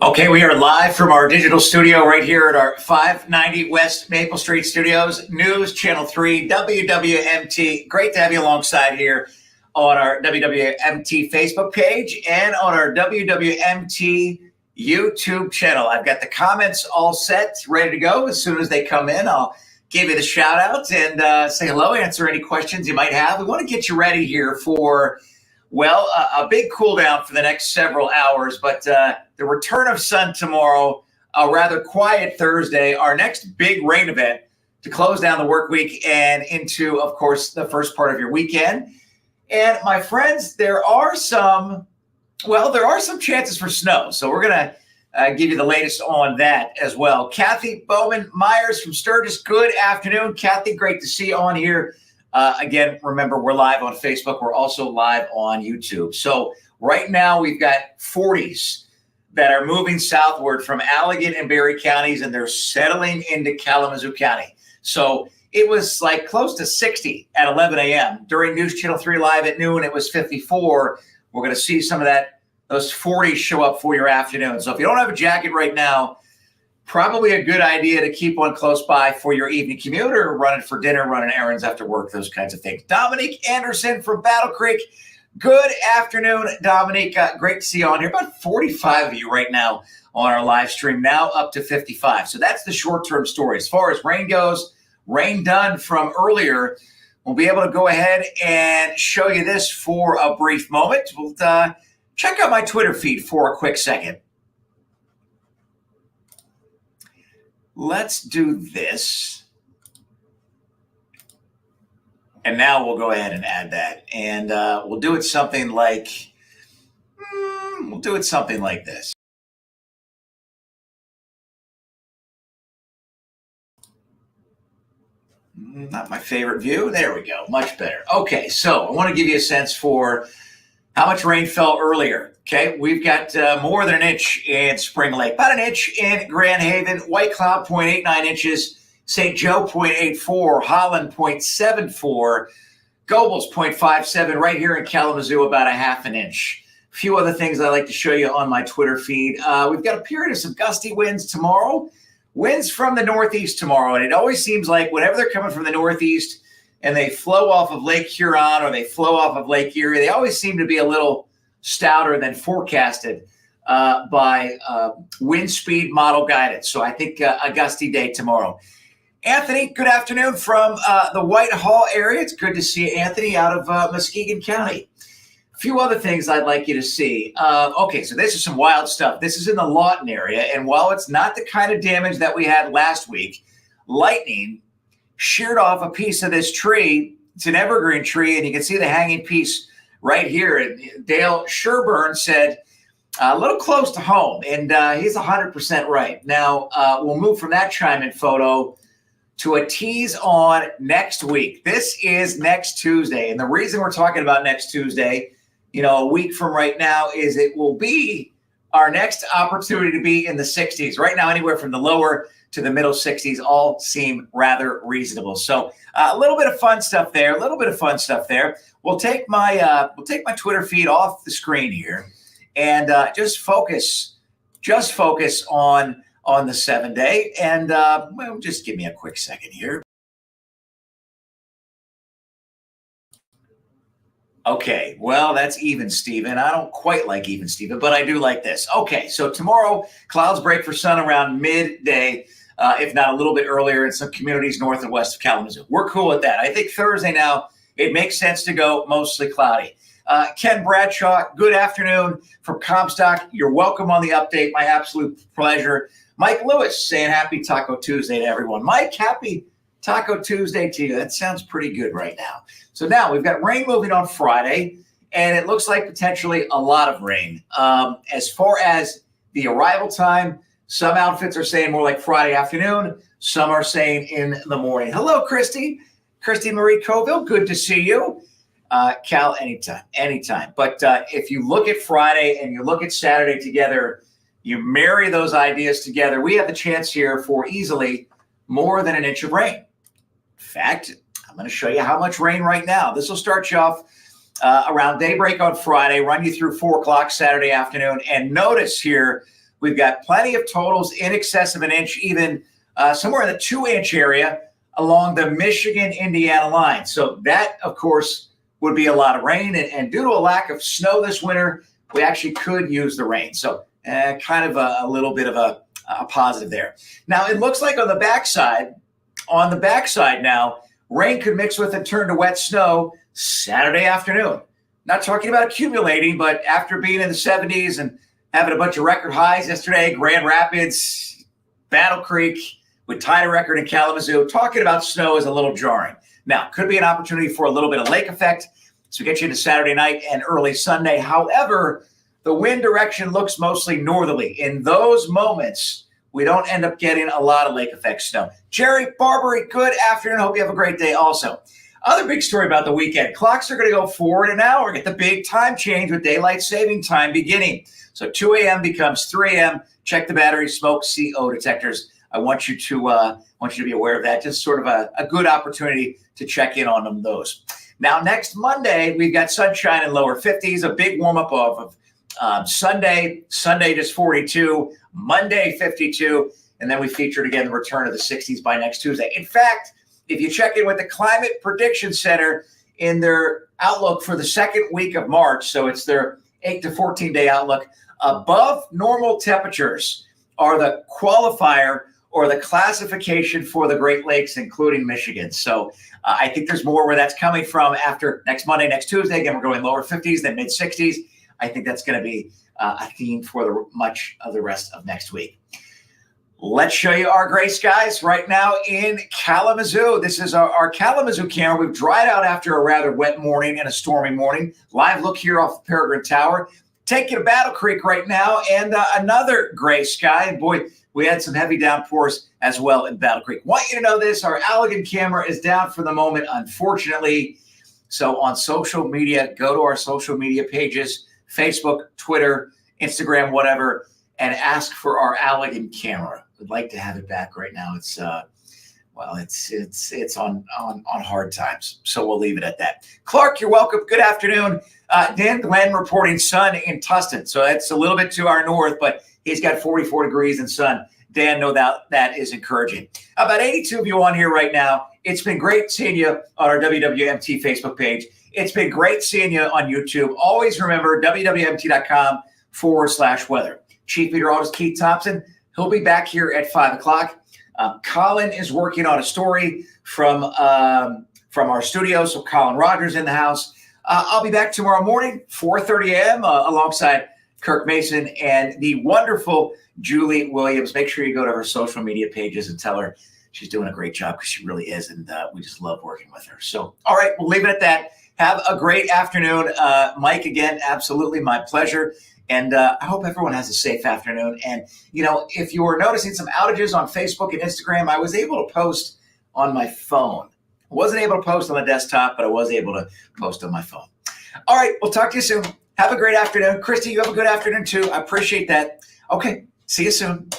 Okay, we are live from our digital studio right here at our 590 West Maple Street Studios, News Channel 3, WWMT. Great to have you alongside here on our WWMT Facebook page and on our WWMT YouTube channel. I've got the comments all set, ready to go. As soon as they come in, I'll give you the shout out and say hello, answer any questions you might have. We want to get you ready here for a big cool down for the next several hours, but the return of sun tomorrow, a rather quiet Thursday, our next big rain event to close down the work week and into, of course, the first part of your weekend. And my friends, there are some chances for snow. So we're going to give you the latest on that as well. Kathy Bowman Myers from Sturgis, good afternoon. Kathy, great to see you on here. Again, remember, we're live on Facebook. We're also live on YouTube. So right now we've got 40s that are moving southward from Allegan and Berry counties, and they're settling into Kalamazoo County. So it was like close to 60 at 11 a.m. During News Channel 3 Live at noon, it was 54. We're going to see some of those 40s show up for your afternoon. So if you don't have a jacket right now, probably a good idea to keep one close by for your evening commute or running for dinner, running errands after work, those kinds of things. Dominique Anderson from Battle Creek. Good afternoon, Dominique. Great to see you on here. About 45 of you right now on our live stream, now up to 55. So that's the short-term story. As far as rain goes, rain done from earlier. We'll be able to go ahead and show you this for a brief moment. We'll check out my Twitter feed for a quick second. Let's do this. And now we'll go ahead and add that. And we'll do it something like this. Not my favorite view. There we go. Much better. Okay, so I want to give you a sense for how much rain fell earlier. Okay, we've got more than an inch in Spring Lake, about an inch in Grand Haven, White Cloud 0.89 inches, St. Joe 0.84, Holland 0.74, Gobles 0.57, right here in Kalamazoo about a half an inch. A few other things I'd like to show you on my Twitter feed. We've got a period of some gusty winds tomorrow. Winds from the northeast tomorrow, and it always seems like whenever they're coming from the northeast and they flow off of Lake Huron or they flow off of Lake Erie, they always seem to be a little stouter than forecasted by wind speed model guidance. So I think a gusty day tomorrow. Anthony, good afternoon from the Whitehall area. It's good to see you, Anthony, out of Muskegon County. A few other things I'd like you to see. Okay, so this is some wild stuff. This is in the Lawton area, and while it's not the kind of damage that we had last week, lightning sheared off a piece of this tree. It's an evergreen tree, and you can see the hanging piece right here. And Dale Sherburne said, a little close to home, and he's 100% right. Now, we'll move from that chime-in photo to a tease on next week. This is next Tuesday, and the reason we're talking about next Tuesday, a week from right now, is it will be our next opportunity to be in the 60s. Right now, anywhere from the lower to the middle 60s all seem rather reasonable. So a little bit of fun stuff there. We'll take my Twitter feed off the screen here and just focus on the 7-day. And just give me a quick second here. Okay, well, that's even Steven. I don't quite like even Steven, but I do like this. Okay, so tomorrow, clouds break for sun around midday, if not a little bit earlier in some communities north and west of Kalamazoo. We're cool with that. I think Thursday now, it makes sense to go mostly cloudy. Ken Bradshaw, good afternoon from Comstock. You're welcome on the update. My absolute pleasure. Mike Lewis saying happy Taco Tuesday to everyone. Mike, happy Taco Tuesday to you. That sounds pretty good right now. So now we've got rain moving on Friday, and it looks like potentially a lot of rain. As far as the arrival time, some outfits are saying more like Friday afternoon. Some are saying in the morning. Hello, Christy Marie Coville. Good to see you. Cal, anytime. But if you look at Friday and you look at Saturday together, you marry those ideas together, we have the chance here for easily more than an inch of rain. In fact, I'm going to show you how much rain right now. This will start you off around daybreak on Friday, run you through 4 o'clock Saturday afternoon. And notice here We've got plenty of totals in excess of an inch, even somewhere in the 2-inch area along the Michigan-Indiana line. So that, of course, would be a lot of rain. And due to a lack of snow this winter, we actually could use the rain. So kind of a little bit of a positive there. Now, it looks like on the backside now, rain could mix with and turn to wet snow Saturday afternoon. Not talking about accumulating, but after being in the 70s and having a bunch of record highs yesterday, Grand Rapids, Battle Creek, we tied a record in Kalamazoo. Talking about snow is a little jarring. Now, could be an opportunity for a little bit of lake effect. So get you into Saturday night and early Sunday. However, the wind direction looks mostly northerly. In those moments, we don't end up getting a lot of lake effect snow. Jerry Barbary, good afternoon. Hope you have a great day also. Other big story about the weekend. Clocks are going to go forward an hour. Get the big time change with daylight saving time beginning. So 2 a.m. becomes 3 a.m. Check the battery, smoke, CO detectors. I want you to be aware of that. Just sort of a good opportunity to check in on those. Now, next Monday, we've got sunshine and lower 50s, a big warm-up of Sunday just 42, Monday 52, and then we featured again the return of the 60s by next Tuesday. In fact, if you check in with the Climate Prediction Center in their outlook for the second week of March, so it's their 8 to 14-day outlook, above normal temperatures are the qualifier or the classification for the Great Lakes, including Michigan. So I think there's more where that's coming from after next Monday, next Tuesday. Again, we're going lower 50s, then mid-60s. I think that's going to be a theme for much of the rest of next week. Let's show you our gray skies right now in Kalamazoo. This is our Kalamazoo camera. We've dried out after a rather wet morning and a stormy morning. Live look here off the Peregrine Tower. Take you to Battle Creek right now and another gray sky. And boy, we had some heavy downpours as well in Battle Creek. Want you to know this, our Allegan camera is down for the moment, unfortunately. So on social media, go to our social media pages, Facebook, Twitter, Instagram, whatever, and ask for our Allegan camera. We'd like to have it back right now. It's on hard times, so we'll leave it at that. Clark, you're welcome. Good afternoon. Dan Glenn reporting sun in Tustin, so that's a little bit to our north, but he's got 44 degrees and sun. Dan, no doubt that is encouraging. About 82 of you on here right now. It's been great seeing you on our WWMT Facebook page. It's been great seeing you on YouTube. Always remember WWMT.com/weather. Chief Meteorologist Keith Thompson, he'll be back here at 5 o'clock. Colin is working on a story from our studio, so Colin Rogers in the house. I'll be back tomorrow morning, 4:30 a.m., alongside Kirk Mason and the wonderful Julie Williams. Make sure you go to her social media pages and tell her she's doing a great job, because she really is, and we just love working with her. So, all right, we'll leave it at that. Have a great afternoon. Mike, again, absolutely my pleasure. And I hope everyone has a safe afternoon. And, if you were noticing some outages on Facebook and Instagram, I was able to post on my phone. I wasn't able to post on the desktop, but I was able to post on my phone. All right, we'll talk to you soon. Have a great afternoon. Christy, you have a good afternoon too. I appreciate that. Okay, see you soon.